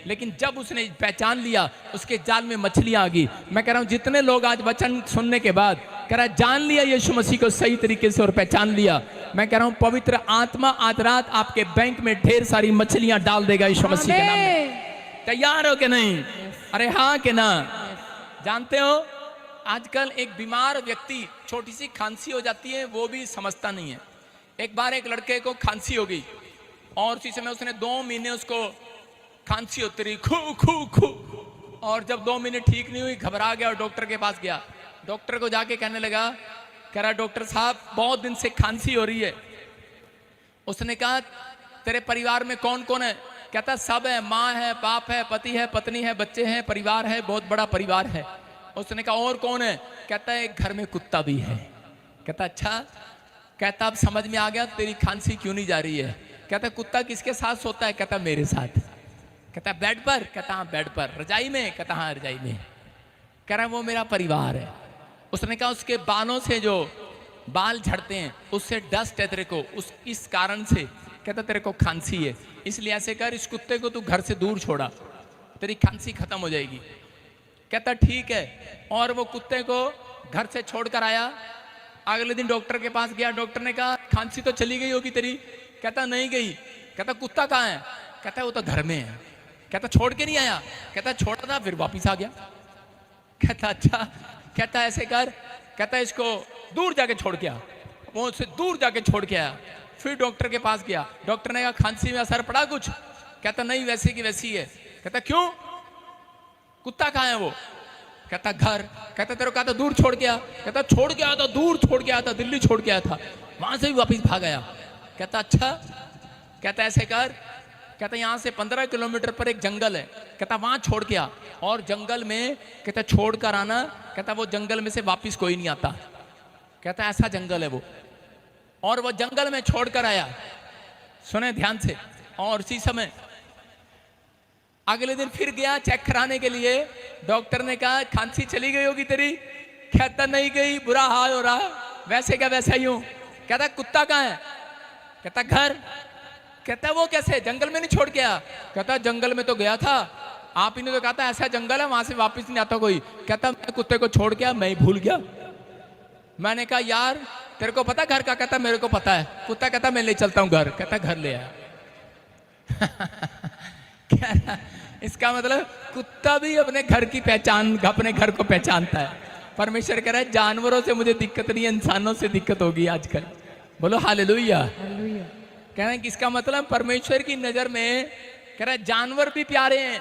लेकिन जब उसने पहचान लिया, उसके जाल में मछलियां आ गई। मैं कह रहा हूं जितने लोग आज वचन सुनने के बाद कह रहा है जान लिया यीशु मसीह को सही तरीके से और पहचान लिया, मैं कह रहा हूं पवित्र आत्मा आज रात आपके बैंक में ढेर सारी मछलियां डाल देगा यीशु मसीह के नाम में। तैयार हो कि नहीं? अरे हाँ कि ना? जानते हो आजकल एक बीमार व्यक्ति, छोटी सी खांसी हो जाती है, वो भी समझता नहीं है। एक बार एक लड़के को खांसी हो गई और उसी समय उसने 2 महीने उसको खांसी होती रही, खू खू खू, और जब 2 महीने ठीक नहीं हुई घबरा गया और डॉक्टर के पास गया। डॉक्टर को जाके कहने लगा, कह रहा डॉक्टर साहब बहुत दिन से खांसी हो रही है। उसने कहा तेरे परिवार में कौन कौन है? कहता सब है, माँ है, बाप है, पति है, पत्नी है, बच्चे हैं, परिवार है, बहुत बड़ा परिवार है। उसने कहा और कौन है? कहता है एक घर में कुत्ता भी है। कहता अच्छा। कहता अब समझ में आ गया तेरी खांसी क्यों नहीं जा रही है। कहता कुत्ता किसके साथ सोता है? कहता मेरे साथ। कहता बेड पर? कहता हाँ बेड पर। रजाई में? कहता हाँ रजाई में। कह रहा वो मेरा परिवार है। उसने कहा उसके बालों से जो बाल झड़ते हैं उससे डस्ट है तेरे को, उस इस कारण से कहता तेरे को खांसी है, इसलिए ऐसे कर इस कुत्ते को तू घर से दूर छोड़ा, तेरी खांसी खत्म हो जाएगी। कहता ठीक है। और वो कुत्ते को घर से छोड़कर आया। अगले दिन डॉक्टर के पास गया। डॉक्टर ने कहा खांसी तो चली गई होगी तेरी। कहता नहीं गई। कहता कुत्ता कहाँ है? कहता वो तो घर में है। कहता छोड़ के नहीं आया? कहता छोड़ा था फिर वापिस आ गया। कहता अच्छा। कहता ऐसे कर, कहता इसको दूर जाके छोड़ के आ। वो उससे दूर जाके छोड़ के आया। फिर डॉक्टर के पास गया। डॉक्टर ने कहा खांसी में असर पड़ा कुछ? कहता नहीं वैसी की वैसी है। कहता क्यों? कुत्ता कहाँ है वो? कहता घर। कहता तेरे को कहा था दूर छोड़ के आ। कहता छोड़ के आया था, दूर छोड़ के आया था, दिल्ली छोड़ के आया था, वहां से भी वापिस भाग आया। कहता अच्छा। कहता ऐसे कर, कहता यहाँ से 15 किलोमीटर पर एक जंगल है, कहता वहां छोड़ के आ, और जंगल में कहता छोड़ कर आना। कहता वो जंगल में से वापिस कोई नहीं आता। कहता ऐसा जंगल है वो। और वो जंगल में छोड़ कर आया, सुने ध्यान से। और उसी समय अगले दिन फिर गया चेक कराने के लिए। डॉक्टर ने कहा खांसी चली गई होगी तेरी। कहता नहीं गई, बुरा हाल हो रहा। वैसे क्या वैसा ही हूं। कहता कुत्ता कहाँ है? कहता घर। कहता वो कैसे? जंगल में नहीं छोड़ के आ। कहता जंगल में तो गया था, आप ही ने तो कहा था ऐसा जंगल है वहां से वापस नहीं आता कोई। कहता मैं कुत्ते को छोड़ के आ, मैं ही भूल गया। मैंने कहा यार तेरे को पता घर का? कहता मेरे को पता है। कुत्ता कहता मैं ले चलता हूँ घर। कहता घर ले आया। इसका मतलब कुत्ता भी अपने घर की पहचान, अपने घर को पहचानता है। परमेश्वर कह रहा है जानवरों से मुझे दिक्कत नहीं है, इंसानों से दिक्कत होगी आजकल। बोलो हालेलुया। कह रहे हैं कि इसका मतलब परमेश्वर की नजर में कह रहा है जानवर भी प्यारे हैं।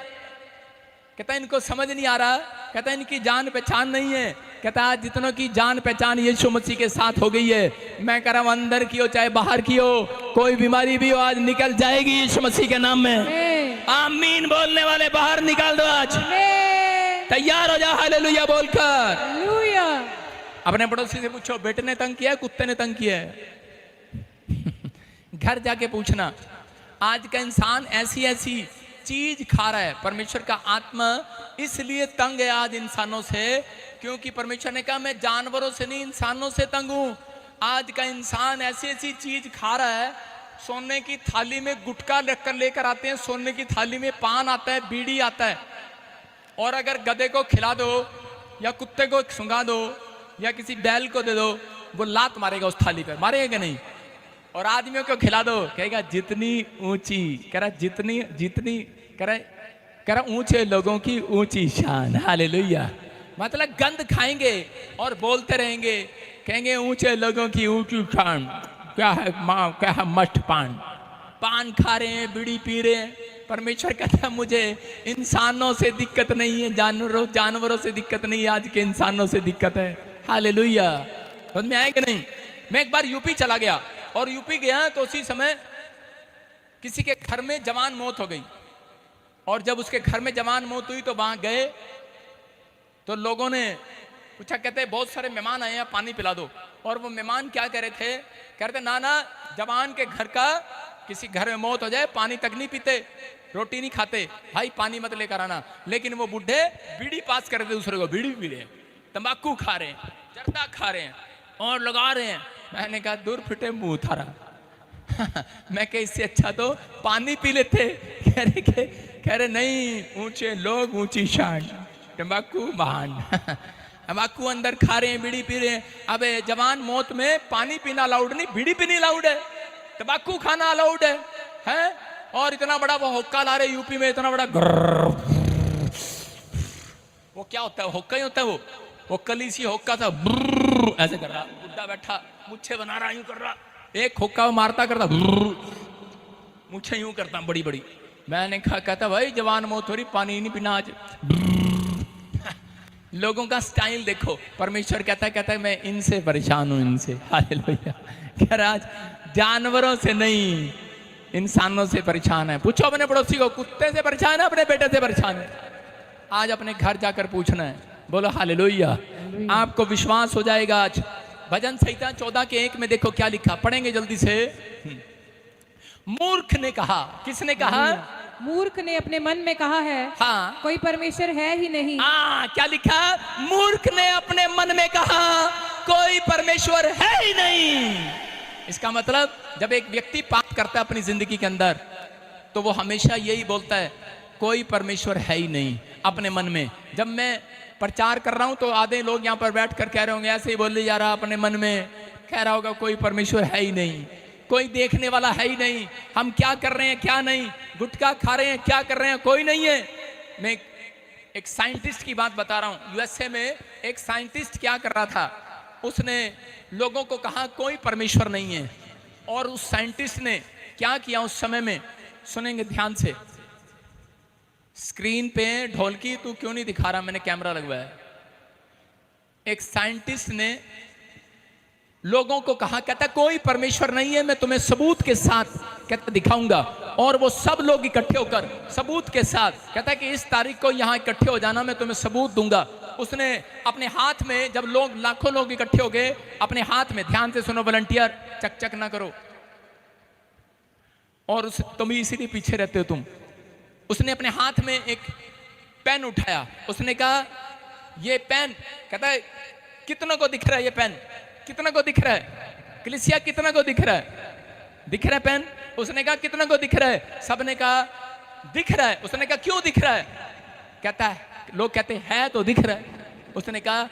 कहता इनको समझ नहीं आ रहा। कहता इनकी जान पहचान नहीं है। कहता आज जितनों की जान पहचान यीशु मसीह के साथ हो गई है, मैं कह रहा हूं अंदर की हो चाहे बाहर की हो, कोई बीमारी भी हो आज निकल जाएगी यीशु मसीह के नाम में। आमीन बोलने वाले बाहर निकाल दो आज। तैयार हो जा हालेलुया बोलकर। अपने पड़ोसी से पूछो बेटे ने तंग किया है, कुत्ते ने तंग किया है? घर जाके पूछना। आज का इंसान ऐसी ऐसी चीज खा रहा है। परमेश्वर का आत्मा इसलिए तंग है आज इंसानों से, क्योंकि परमेश्वर ने कहा मैं जानवरों से नहीं इंसानों से तंग हूं। आज का इंसान ऐसी ऐसी चीज खा रहा है। सोने की थाली में गुटखा लेकर आते हैं, सोने की थाली में पान आता है, बीड़ी आता है, और अगर गधे को खिला दो या कुत्ते को सुंघा दो या किसी बैल को दे दो, वो लात मारेगा उस थाली पर, मारेगा कि नहीं? और आदमियों को खिला दो, कहेगा जितनी ऊंची, कह रहा जितनी जितनी कह रहा ऊंचे लोगों की ऊंची शान। हालेलुया। मतलब गंद खाएंगे और बोलते रहेंगे, कहेंगे ऊंचे लोगों की ऊंची शान। क्या है माँ, क्या है मस्त पान, पान खा रहे हैं, बीड़ी पी रहे हैं। परमेश्वर कहता है मुझे इंसानों से दिक्कत नहीं है, जानवरों से दिक्कत नहीं है, आज के इंसानों से दिक्कत है। हालेलुया। समझ में आए कि नहीं? मैं एक बार यूपी चला गया, और यूपी गया तो उसी समय किसी के घर में जवान मौत हो गई। और जब उसके घर में जवान मौत हुई तो वहां गए तो लोगों ने पूछा, कहते बहुत सारे मेहमान आए हैं, पानी पिला दो। और वो मेहमान क्या कह रहे थे? कह रहे थे ना ना, जवान के घर का किसी घर में मौत हो जाए पानी तक नहीं पीते, रोटी नहीं खाते, भाई पानी मत लेकर आना। लेकिन वो बुढ़े बीड़ी पास कर रहे थे दूसरे को, बीड़ी पी रहे हैं, तंबाकू खा रहे हैं, जर्दा खा रहे हैं और लगा रहे हैं। मैंने कहा दूर फिटे मुंह थारा। मैं कह इससे अच्छा तो पानी पी लेते। कह रहे नहीं, ऊंचे लोग ऊंची शान, तंबाकू महान। तंबाकू अंदर खा रहे हैं, बीड़ी पी रहे हैं। अबे जवान मौत में पानी पीना अलाउड नहीं, बीड़ी पीनी अलाउड है, तंबाकू खाना अलाउड है? और इतना बड़ा वो हुक्का ला रहे यूपी में, इतना बड़ा वो क्या होता है, हुक्का ही होता है वो कली सी हुक्का था, ऐसे कर रहा, बुड्ढा बैठा मुच्छे बना रहा, यूं कर रहा, एक हुक्का मारता करता, मुच्छे यूं करता बड़ी बड़ी। मैंने कहा, कहता भाई जवान मौत हो रही, पानी नहीं पीना आज। लोगों का स्टाइल देखो। परमेश्वर कहता है मैं इनसे परेशान हूं, इनसे। हालेलुया। कह रहा आज जानवरों से नहीं, इंसानों से परेशान है। पूछो अपने पड़ोसी को, कुत्ते से परेशान है, अपने बेटे से परेशान है? आज अपने घर जाकर पूछना है। बोलो हालेलुया। आपको विश्वास हो जाएगा। आज भजन संहिता 14:1 में देखो क्या लिखा, पढ़ेंगे जल्दी से। मूर्ख ने कहा, किसने कहा? मूर्ख ने अपने मन में कहा है, हाँ, कोई परमेश्वर है ही नहीं। हाँ, क्या लिखा? मूर्ख ने अपने मन में कहा कोई परमेश्वर है ही नहीं। इसका मतलब जब एक व्यक्ति पाप करता है अपनी जिंदगी के अंदर, तो वो हमेशा यही बोलता है कोई परमेश्वर है ही नहीं अपने मन में। जब मैं प्रचार कर रहा हूं तो आधे लोग यहां पर बैठ कर कह रहे होंगे, ऐसे ही बोले जा रहा अपने मन में, कह रहा होगा कोई परमेश्वर है ही नहीं, कोई देखने वाला है ही नहीं, हम क्या कर रहे हैं क्या नहीं, गुटखा खा रहे हैं क्या कर रहे हैं, कोई नहीं है। मैं एक साइंटिस्ट की बात बता रहा हूं। यूएसए में एक साइंटिस्ट क्या कर रहा था, उसने लोगों को कहा कोई परमेश्वर नहीं है। और उस साइंटिस्ट ने क्या किया उस समय में, सुनेंगे ध्यान से। स्क्रीन पे ढोलकी तू क्यों नहीं दिखा रहा, मैंने कैमरा लगवाया। एक साइंटिस्ट ने लोगों को कहा, कहता कोई परमेश्वर नहीं है, मैं तुम्हें सबूत के साथ कहता दिखाऊंगा। और वो सब लोग इकट्ठे होकर सबूत के साथ कहता है कि इस तारीख को यहां इकट्ठे हो जाना, मैं तुम्हें सबूत दूंगा। उसने अपने हाथ में, जब लोग लाखों लोग इकट्ठे हो गए, अपने हाथ में, ध्यान से सुनो वॉलंटियर, चक चक ना करो, और उस तुम इसीलिए पीछे रहते हो तुम। उसने अपने हाथ में एक पेन उठाया, उसने कहा ये पेन, कहता है कितना को दिख रहा है ये पेन, कितना को दिख रहा है कलीसिया, कितना को दिख रहा है, दिख रहा है पेन? उसने कहा कितना को दिख रहा है? सबने कहा दिख रहा है। उसने कहा क्यों दिख रहा है? कहता है, लोग कहते है तो दिख रहा है। उसने कहा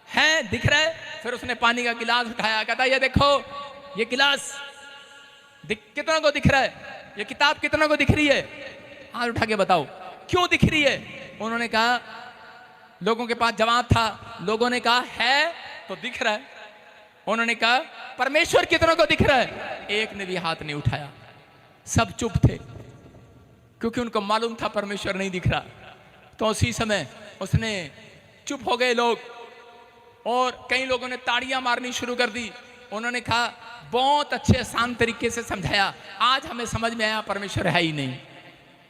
है दिख रहा है। फिर उसने पानी का गिलास उठाया, कहता ये देखो ये गिलास कितना को दिख रहा है, ये किताब कितना को दिख रही है, हाथ उठा के बताओ क्यों दिख रही है? उन्होंने कहा, लोगों के पास जवाब था, लोगों ने कहा है तो दिख रहा है। उन्होंने कहा परमेश्वर कितनों को दिख रहा है? एक ने भी हाथ नहीं उठाया, सब चुप थे, क्योंकि उनको मालूम था परमेश्वर नहीं दिख रहा। तो उसी समय उसने, चुप हो गए लोग, और कई लोगों ने ताड़ियां मारनी शुरू कर दी। उन्होंने कहा बहुत अच्छे आसान तरीके से समझाया, आज हमें समझ में आया परमेश्वर है ही नहीं।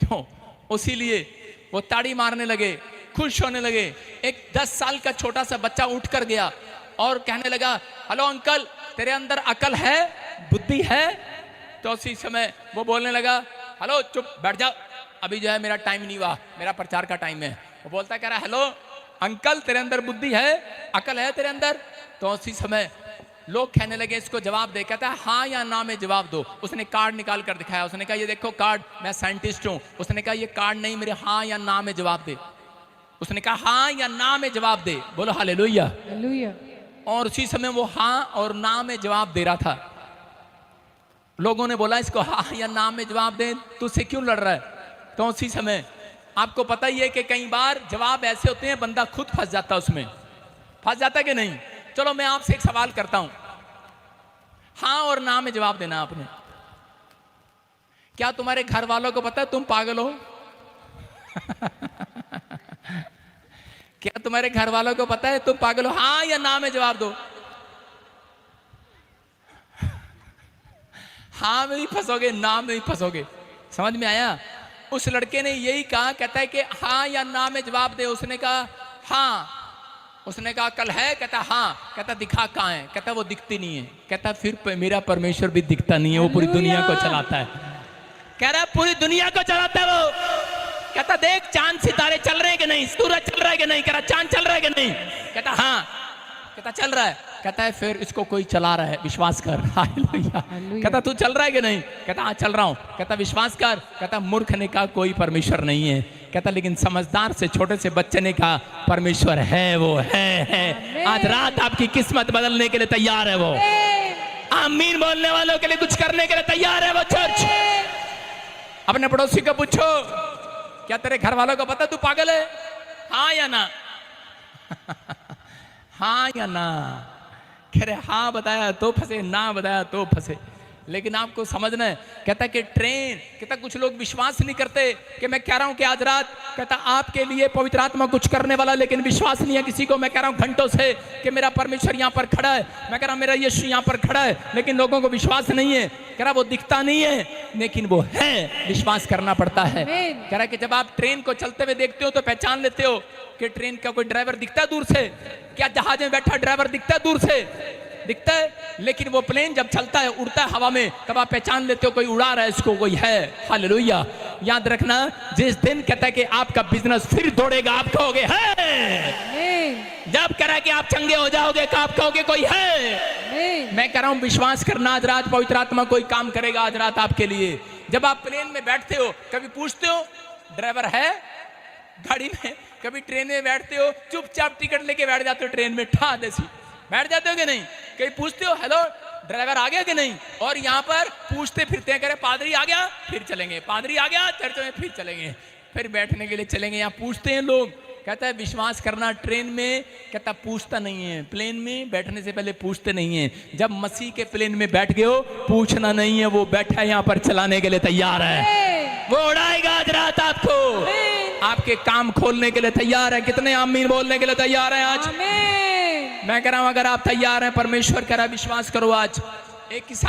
तो उसीलिए वो ताड़ी मारने लगे, खुश होने लगे। एक 10 साल का छोटा सा बच्चा उठ कर गया और कहने लगा, हेलो अंकल, तेरे अंदर अकल है, बुद्धि है? तो उसी समय वो बोलने लगा, हेलो चुप बैठ जाओ, अभी जो है मेरा टाइम नहीं हुआ, मेरा प्रचार का टाइम है। वो बोलता कह रहा, हेलो अंकल, तेरे अंदर बुद्धि है, अकल है तेरे अंदर? तो उसी समय लोग कहने लगे इसको जवाब दे। कहता है हाँ या ना में जवाब दो। उसने कार्ड निकाल कर दिखाया, उसने कहा ये देखो कार्ड, मैं साइंटिस्ट हूं। उसने कहा ये कार्ड नहीं, मेरे हाँ या ना में जवाब दे। उसने कहा हाँ या ना में जवाब दे। बोलो हालेलुया। हालेलुया। और उसी समय वो हाँ और ना में जवाब दे रहा था। लोगों ने बोला इसको हाँ या ना में जवाब दे, तुझसे क्यों लड़ रहा है? तो उसी समय आपको पता ही है कि कई बार जवाब ऐसे होते हैं बंदा खुद फंस जाता है, उसमें फंस जाता है कि नहीं? चलो मैं आपसे एक सवाल करता हूं, हाँ और ना में जवाब देना आपने। क्या तुम्हारे घर वालों को पता है तुम पागल हो? क्या तुम्हारे घर वालों को पता है तुम पागल हो? हाँ या ना में जवाब दो। हाँ में भी फंसोगे, ना में भी फंसोगे। समझ में आया? उस लड़के ने यही कहा, कहता है कि हाँ या ना में जवाब दे। उसने कहा हाँ। उसने कहा कल है? कहता हाँ। कहता दिखा कहाँ है? कहता वो दिखती नहीं है। कहता फिर मेरा परमेश्वर भी दिखता नहीं है, वो पूरी दुनिया को चलाता है। कह रहा पूरी दुनिया को चलाता है वो। कहता देख चांद सितारे चल रहे हैं कि नहीं, सूरज चल रहा है कि नहीं? कह रहा चांद चल रहा है कि नहीं? कहता हाँ। कहता चल रहा है। कहता है फिर इसको कोई चला रहा है, विश्वास कर। हालेलुया। हालेलुया। कहता तू चल रहा है कि नहीं? कहता हाँ चल रहा हूँ। कहता विश्वास कर। कहता मूर्ख ने कहा कोई परमेश्वर नहीं है। कहता लेकिन समझदार से छोटे से बच्चे ने कहा परमेश्वर है, वो है। आज रात आपकी किस्मत बदलने के लिए तैयार है वो। आमीन बोलने वालों के लिए कुछ करने के लिए तैयार है वो चर्च। अपने पड़ोसी को पूछो, क्या तेरे घर वालों को पता तू पागल है? हाँ या ना? हाँ या ना? कह रहे हाँ बताया तो फंसे, ना बताया तो फंसे। लेकिन आपको समझना है, कहता कि ट्रेन, कहता कुछ लोग विश्वास नहीं करते कि मैं कह रहा हूं कि आज रात, कहता आपके लिए पवित्र आत्मा कुछ करने वाला, लेकिन विश्वास नहीं है किसी को। मैं कह रहा हूं घंटों से कि मेरा परमेश्वर यहां पर खड़ा है, मैं कह रहा हूं मेरा यीशु यहां पर खड़ा है, लेकिन लोगों को विश्वास नहीं है। कह रहा वो दिखता नहीं है लेकिन वो है, विश्वास करना पड़ता है। कह रहा कि जब आप ट्रेन को चलते हुए देखते हो तो पहचान लेते हो कि ट्रेन का कोई ड्राइवर दिखता है दूर से, क्या जहाज में बैठा ड्राइवर दिखता है दूर से? दिखता है। लेकिन वो प्लेन जब चलता है, उड़ता है हवा में, तब आप पहचान लेते हो कोई उड़ा रहा है इसको, कोई है। हालेलुया। याद रखना, जिस दिन कहता है कि आपका बिजनेस फिर दौड़ेगा, आप कहोगे है। जब कह रहा है कि आप चंगे हो जाओगे, आप कहोगे कोई है। मैं कह रहा हूं विश्वास करना, आज रात पवित्र आत्मा कोई काम करेगा आज रात आपके लिए। जब आप प्लेन में बैठते हो, कभी पूछते हो ड्राइवर है गाड़ी में? कभी ट्रेन में बैठते हो, चुपचाप टिकट लेके बैठ जाते हो ट्रेन में, ठा देसी बैठ जाते हो कि नहीं? कहीं पूछते हो हेलो ड्राइवर आ गया कि नहीं? और यहाँ पर पूछते फिरते हैं, कह रहे पादरी आ गया, फिर चलेंगे, पादरी आ गया चर्च में, फिर चलेंगे, फिर बैठने के लिए चलेंगे। यहाँ पूछते हैं लोग। कहता है विश्वास करना, ट्रेन में कहता पूछता नहीं है, प्लेन में बैठने से पहले पूछते नहीं है। जब मसीह के प्लेन में बैठ गए हो, पूछना नहीं है, वो बैठा है यहाँ पर चलाने के लिए तैयार है। वो उड़ाएगा आज रात आपको, आपके काम खोलने के लिए तैयार है। कितने आमीन बोलने के लिए तैयार है आज? मैं कह रहा हूं अगर आप तैयार हैं, परमेश्वर कह रहा है विश्वास करो। आज एक किसान